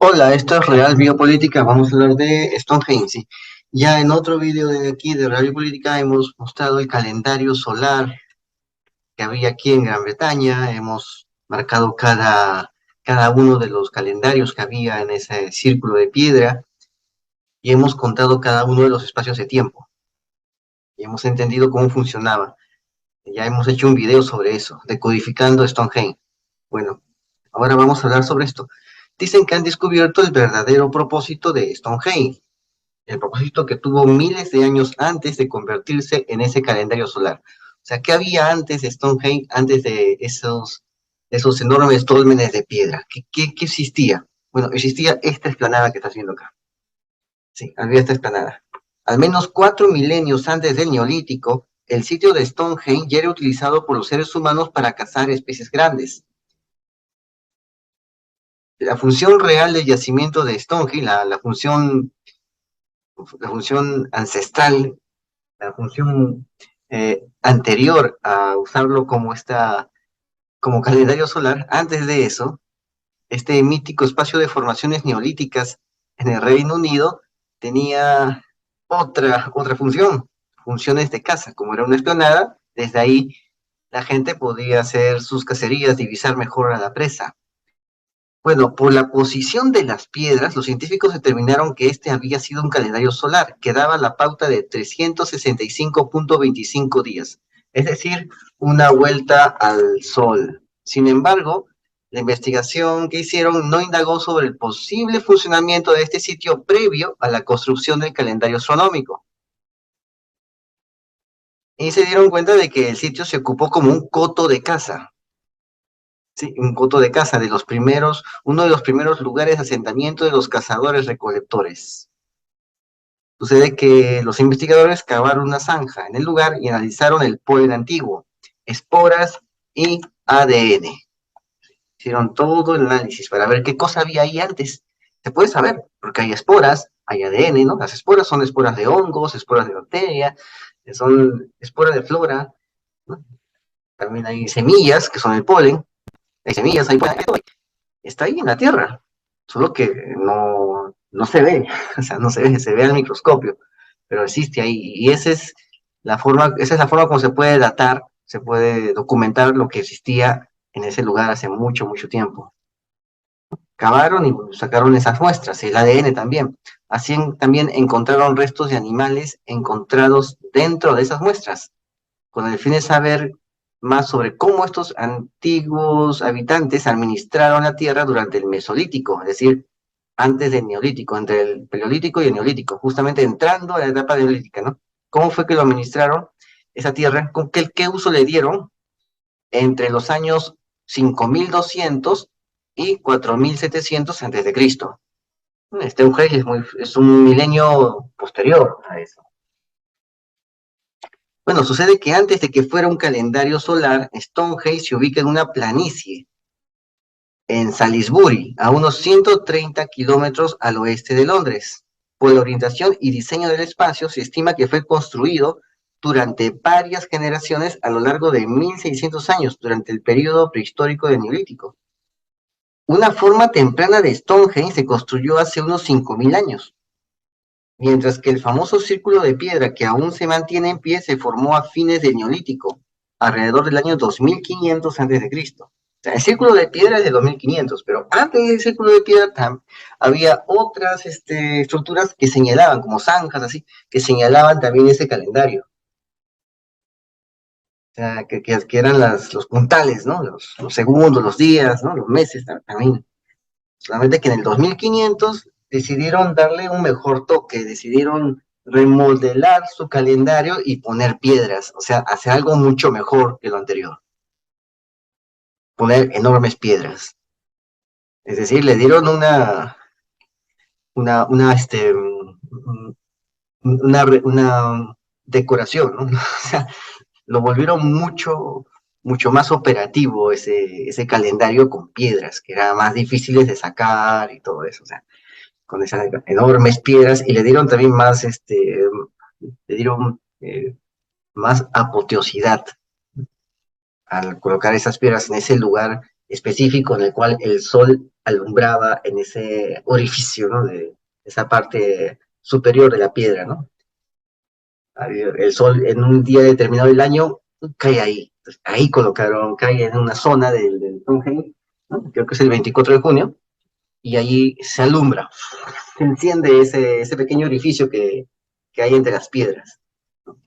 Hola, esto es Real Biopolítica. Vamos a hablar de Stonehenge. Sí. Ya en otro vídeo de aquí de Real Biopolítica hemos mostrado el calendario solar que había aquí en Gran Bretaña. Hemos marcado cada uno de los calendarios que había en ese círculo de piedra y hemos contado cada uno de los espacios de tiempo y hemos entendido cómo funcionaba. Ya hemos hecho un video sobre eso, decodificando Stonehenge. Bueno, ahora vamos a hablar sobre esto. Dicen que han descubierto el verdadero propósito de Stonehenge, el propósito que tuvo miles de años antes de convertirse en ese calendario solar. O sea, ¿qué había antes de Stonehenge, antes de esos enormes dólmenes de piedra? ¿Qué existía? Bueno, existía esta explanada que estás viendo acá. Sí, había esta explanada. Al menos 4 milenios antes del Neolítico, el sitio de Stonehenge ya era utilizado por los seres humanos para cazar especies grandes. La función real del yacimiento de Stonehenge, la función ancestral, la función anterior a usarlo como calendario solar, antes de eso, este mítico espacio de formaciones neolíticas en el Reino Unido tenía otra función, funciones de caza, como era una explanada, desde ahí la gente podía hacer sus cacerías, divisar mejor a la presa. Bueno, por la posición de las piedras, los científicos determinaron que este había sido un calendario solar que daba la pauta de 365.25 días, es decir, una vuelta al Sol. Sin embargo, la investigación que hicieron no indagó sobre el posible funcionamiento de este sitio previo a la construcción del calendario astronómico. Y se dieron cuenta de que el sitio se ocupó como un coto de caza. Sí, un coto de caza uno de los primeros lugares de asentamiento de los cazadores-recolectores. Sucede que los investigadores cavaron una zanja en el lugar y analizaron el polen antiguo, esporas y ADN. Hicieron todo el análisis para ver qué cosa había ahí antes. Se puede saber, porque hay esporas, hay ADN, ¿no? Las esporas son esporas de hongos, esporas de bacterias, son esporas de flora, ¿no? También hay semillas, que son el polen, hay semillas, hay polen, está ahí en la Tierra, solo que no se ve, o sea, no se ve, se ve al microscopio, pero existe ahí, y esa es la forma como se puede datar, se puede documentar lo que existía en ese lugar hace mucho, mucho tiempo. Cavaron y sacaron esas muestras, el ADN también. Así también encontraron restos de animales encontrados dentro de esas muestras, con el fin de saber más sobre cómo estos antiguos habitantes administraron la tierra durante el Mesolítico, es decir, antes del Neolítico, entre el Paleolítico y el Neolítico, justamente entrando a la etapa neolítica, ¿no? ¿Cómo fue que lo administraron esa tierra? ¿Qué uso le dieron entre los años 5200 y 4700 antes de Cristo? Este Eugenio es un milenio posterior a eso. Bueno, sucede que antes de que fuera un calendario solar, Stonehenge se ubica en una planicie, en Salisbury, a unos 130 kilómetros al oeste de Londres. Por la orientación y diseño del espacio, se estima que fue construido durante varias generaciones a lo largo de 1600 años, durante el periodo prehistórico del Neolítico. Una forma temprana de Stonehenge se construyó hace unos 5000 años, mientras que el famoso círculo de piedra que aún se mantiene en pie se formó a fines del Neolítico, alrededor del año 2500 a.C. O sea, el círculo de piedra es de 2500, pero antes del círculo de piedra había otras estructuras que señalaban, como zanjas así, que señalaban también ese calendario. O sea, que eran los puntales, ¿no? Los segundos, los días, ¿no? Los meses también. Solamente que en el 2500 decidieron darle un mejor toque, decidieron remodelar su calendario y poner piedras, o sea, hacer algo mucho mejor que lo anterior, poner enormes piedras. Es decir, le dieron una, una decoración, ¿no? O sea, lo volvieron mucho más operativo ese calendario con piedras, que eran más difíciles de sacar y todo eso. O sea, con esas enormes piedras, y le dieron también le dieron más apoteosidad al colocar esas piedras en ese lugar específico en el cual el sol alumbraba en ese orificio, ¿no? De esa parte superior de la piedra, ¿no? El sol en un día determinado del año cae ahí. Entonces, ahí colocaron, cae en una zona del Tonheim, ¿no? Creo que es el 24 de junio, y allí se alumbra, se enciende ese pequeño orificio que hay entre las piedras.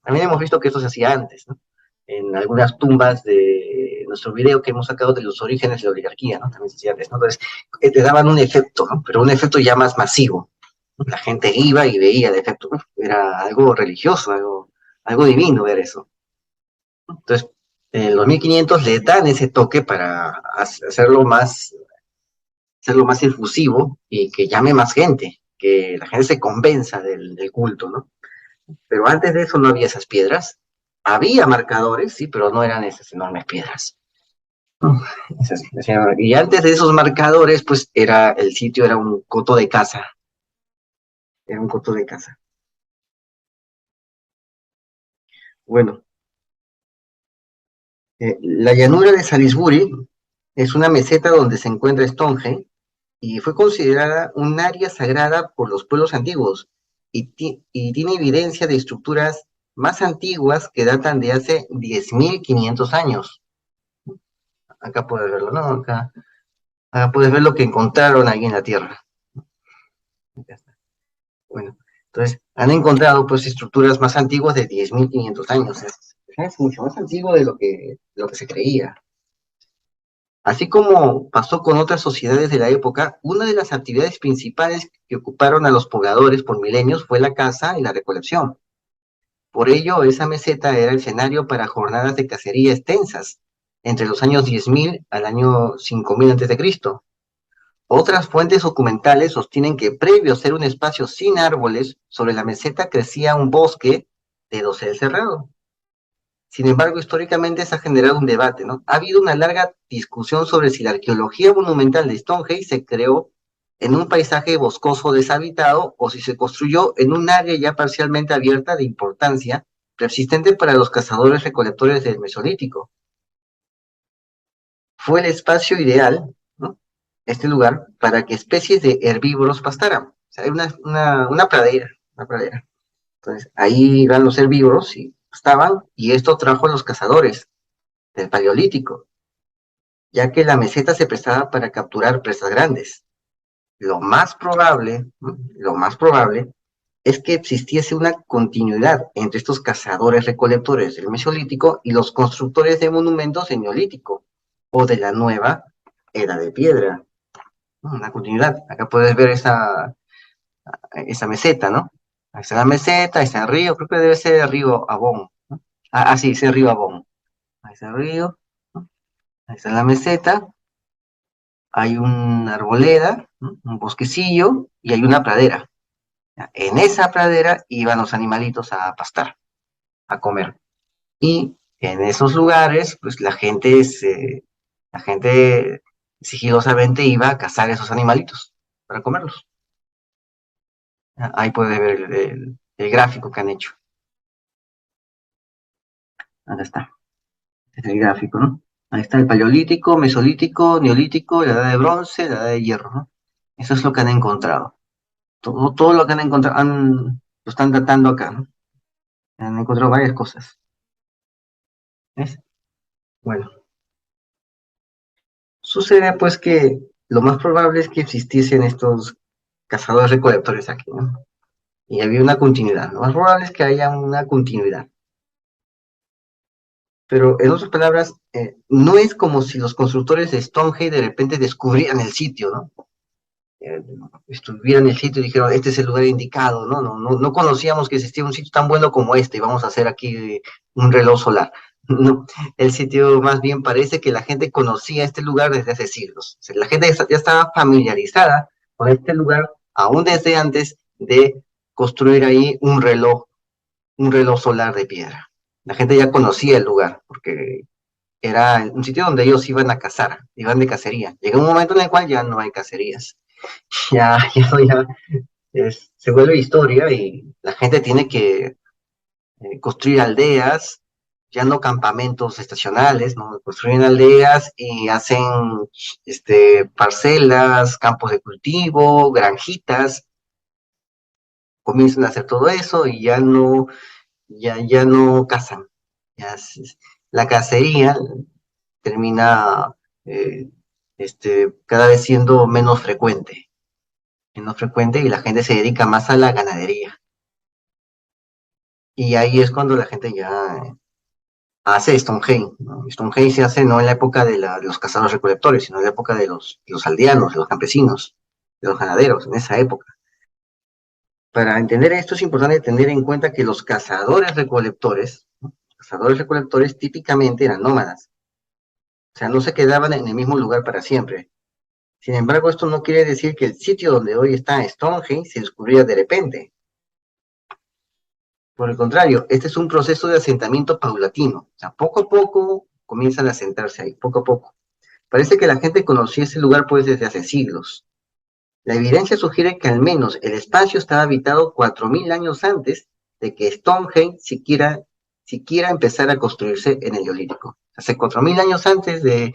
También hemos visto que eso se hacía antes, ¿no? En algunas tumbas de nuestro video que hemos sacado de los orígenes de la oligarquía, ¿no? También se hacía antes, ¿no? Entonces, te daban un efecto, ¿no? Pero un efecto ya más masivo. La gente iba y veía el efecto, ¿no? Era algo religioso, algo divino ver eso. Entonces, en los 1500 le dan ese toque para hacerlo más efusivo y que llame más gente, que la gente se convenza del culto, ¿no? Pero antes de eso no había esas piedras. Había marcadores, sí, pero no eran esas enormes piedras. Y antes de esos marcadores, pues el sitio era un coto de caza. Era un coto de caza. Bueno, la llanura de Salisbury es una meseta donde se encuentra Stonehenge y fue considerada un área sagrada por los pueblos antiguos y tiene evidencia de estructuras más antiguas que datan de hace 10.500 años. Acá puedes verlo, ¿no? Acá puedes ver lo que encontraron ahí en la Tierra. Bueno, entonces han encontrado pues estructuras más antiguas de 10.500 años. Es mucho más antiguo de lo que se creía. Así como pasó con otras sociedades de la época, una de las actividades principales que ocuparon a los pobladores por milenios fue la caza y la recolección. Por ello, esa meseta era el escenario para jornadas de cacería extensas, entre los años 10.000 al año 5.000 a.C. Otras fuentes documentales sostienen que previo a ser un espacio sin árboles, sobre la meseta crecía un bosque de dosel cerrado. Sin embargo, históricamente se ha generado un debate, ¿no? Ha habido una larga discusión sobre si la arqueología monumental de Stonehenge se creó en un paisaje boscoso deshabitado o si se construyó en un área ya parcialmente abierta de importancia persistente para los cazadores recolectores del Mesolítico. Fue el espacio ideal, ¿no? Este lugar, para que especies de herbívoros pastaran. O sea, hay una pradera, una pradera. Entonces, ahí iban los herbívoros y pastaban, y esto trajo a los cazadores del Paleolítico, ya que la meseta se prestaba para capturar presas grandes. Lo más probable, ¿no? Lo más probable es que existiese una continuidad entre estos cazadores recolectores del Mesolítico y los constructores de monumentos del Neolítico o de la nueva era de piedra. Una continuidad. Acá puedes ver esa meseta, ¿no? Ahí está la meseta, ahí está el río, creo que debe ser el río Abón, ¿no? Sí, es el río Abón. Ahí está el río, ¿no? Ahí está la meseta, hay una arboleda, ¿no? Un bosquecillo y hay una pradera. En esa pradera iban los animalitos a pastar, a comer. Y en esos lugares, pues la gente sigilosamente iba a cazar esos animalitos para comerlos. Ahí puedes ver el gráfico que han hecho. Acá está. Es el gráfico, ¿no? Ahí está el paleolítico, mesolítico, neolítico, la edad de bronce, la edad de hierro, ¿no? Eso es lo que han encontrado. Todo lo que han encontrado, lo están datando acá, ¿no? Han encontrado varias cosas. ¿Ves? Bueno, sucede pues que lo más probable es que existiesen estos cazadores recolectores aquí, ¿no? Y había una continuidad. Lo más probable es que haya una continuidad. Pero en otras palabras, no es como si los constructores de Stonehenge de repente descubrieran el sitio, ¿no? Estuvieran en el sitio y dijeron, este es el lugar indicado, ¿no? No conocíamos que existía un sitio tan bueno como este y vamos a hacer aquí un reloj solar. No, el sitio más bien parece que la gente conocía este lugar desde hace siglos. O sea, la gente ya estaba familiarizada con este lugar aún desde antes de construir ahí un reloj solar de piedra. La gente ya conocía el lugar porque era un sitio donde ellos iban a cazar, iban de cacería. Llega un momento en el cual ya no hay cacerías. Ya se vuelve historia y la gente tiene que construir aldeas ya no campamentos estacionales, ¿no? Construyen aldeas y hacen parcelas, campos de cultivo, granjitas, comienzan a hacer todo eso y ya no cazan. Ya la cacería termina eh, cada vez siendo menos frecuente y la gente se dedica más a la ganadería. Y ahí es cuando la gente ya hace Stonehenge, ¿no? Stonehenge se hace no en la época de los cazadores recolectores, sino en la época de los aldeanos, de los campesinos, de los ganaderos, en esa época. Para entender esto es importante tener en cuenta que los cazadores recolectores, ¿no? Cazadores recolectores típicamente eran nómadas, o sea, no se quedaban en el mismo lugar para siempre. Sin embargo, esto no quiere decir que el sitio donde hoy está Stonehenge se descubriera de repente. Por el contrario, este es un proceso de asentamiento paulatino. O sea, poco a poco comienzan a asentarse ahí, poco a poco. Parece que la gente conocía ese lugar pues desde hace siglos. La evidencia sugiere que al menos el espacio estaba habitado 4.000 años antes de que Stonehenge siquiera empezara a construirse en el Neolítico. Hace 4.000 años antes de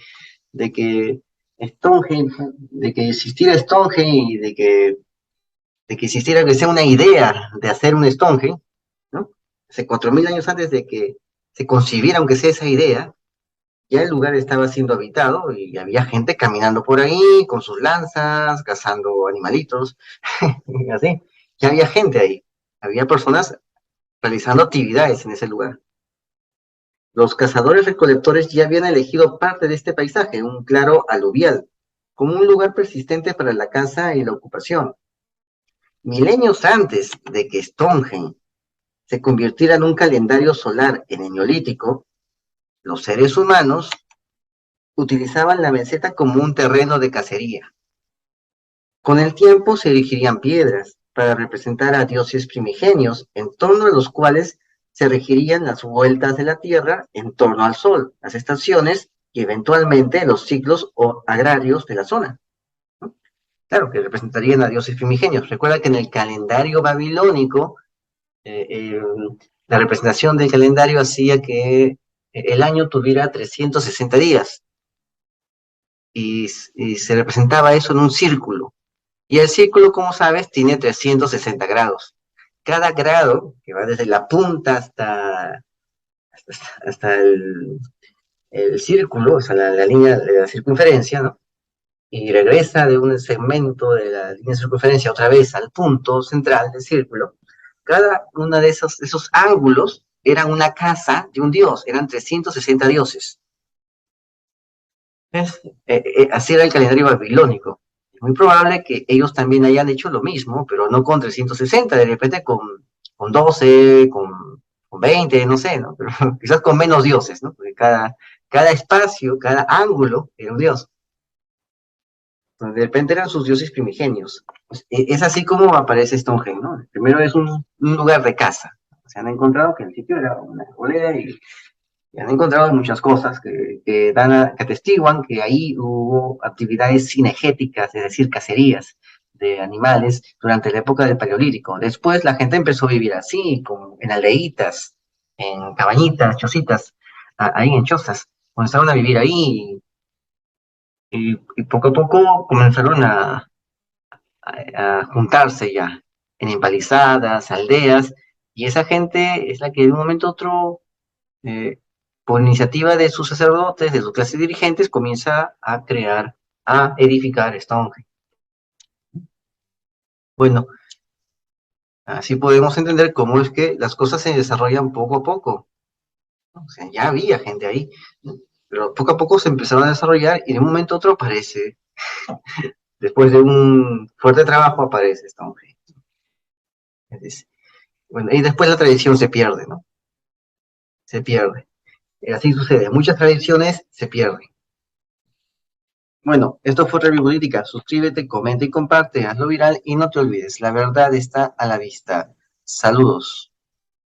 que de que existiera Stonehenge y de que existiera que sea una idea de hacer un Stonehenge, ¿no? Hace 4.000 años antes de que se concibiera, aunque sea esa idea, ya el lugar estaba siendo habitado y había gente caminando por ahí con sus lanzas, cazando animalitos, y así. Ya había gente ahí, había personas realizando actividades en ese lugar. Los cazadores recolectores ya habían elegido parte de este paisaje, un claro aluvial, como un lugar persistente para la caza y la ocupación. Milenios antes de que Stonehenge se convirtiera en un calendario solar en el Neolítico, los seres humanos utilizaban la meseta como un terreno de cacería. Con el tiempo se erigirían piedras para representar a dioses primigenios, en torno a los cuales se regirían las vueltas de la Tierra en torno al Sol, las estaciones y eventualmente los ciclos agrarios de la zona. Claro, que representarían a dioses primigenios. Recuerda que en el calendario babilónico, eh, eh, la representación del calendario hacía que el año tuviera 360 días y se representaba eso en un círculo. Y el círculo, como sabes, tiene 360 grados. Cada grado, que va desde la punta hasta el círculo, o sea, la línea de la circunferencia, ¿no? Y regresa de un segmento de la línea de circunferencia otra vez al punto central del círculo. Cada uno de esos ángulos era una casa de un dios, eran 360 dioses. Así era el calendario babilónico. Es muy probable que ellos también hayan hecho lo mismo, pero no con 360, de repente con 12, con 20, no sé, ¿no? Pero quizás con menos dioses, ¿no? Porque cada espacio, cada ángulo era un dios. Entonces, de repente eran sus dioses primigenios. Pues, es así como aparece Stonehenge, ¿no? Primero es un lugar de caza. Se han encontrado que el sitio era una arboleda y han encontrado muchas cosas que atestiguan que ahí hubo actividades cinegéticas, es decir, cacerías de animales durante la época del Paleolítico. Después la gente empezó a vivir así, en aldeitas, en cabañitas, chocitas, ahí en chozas. Comenzaron a vivir ahí y poco a poco comenzaron a juntarse ya en empalizadas, aldeas, y esa gente es la que de un momento a otro eh, por iniciativa de sus sacerdotes, de sus clases dirigentes, comienza a edificar Stonehenge. Bueno, así podemos entender cómo es que las cosas se desarrollan poco a poco. O sea, ya había gente ahí, ¿no? Pero poco a poco se empezaron a desarrollar y de un momento a otro aparece, después de un fuerte trabajo, aparece Stonehenge. Bueno, y después la tradición se pierde, ¿no? Se pierde. Así sucede, muchas tradiciones se pierden. Bueno, esto fue Review Política. Suscríbete, comenta y comparte, hazlo viral y no te olvides, la verdad está a la vista. Saludos.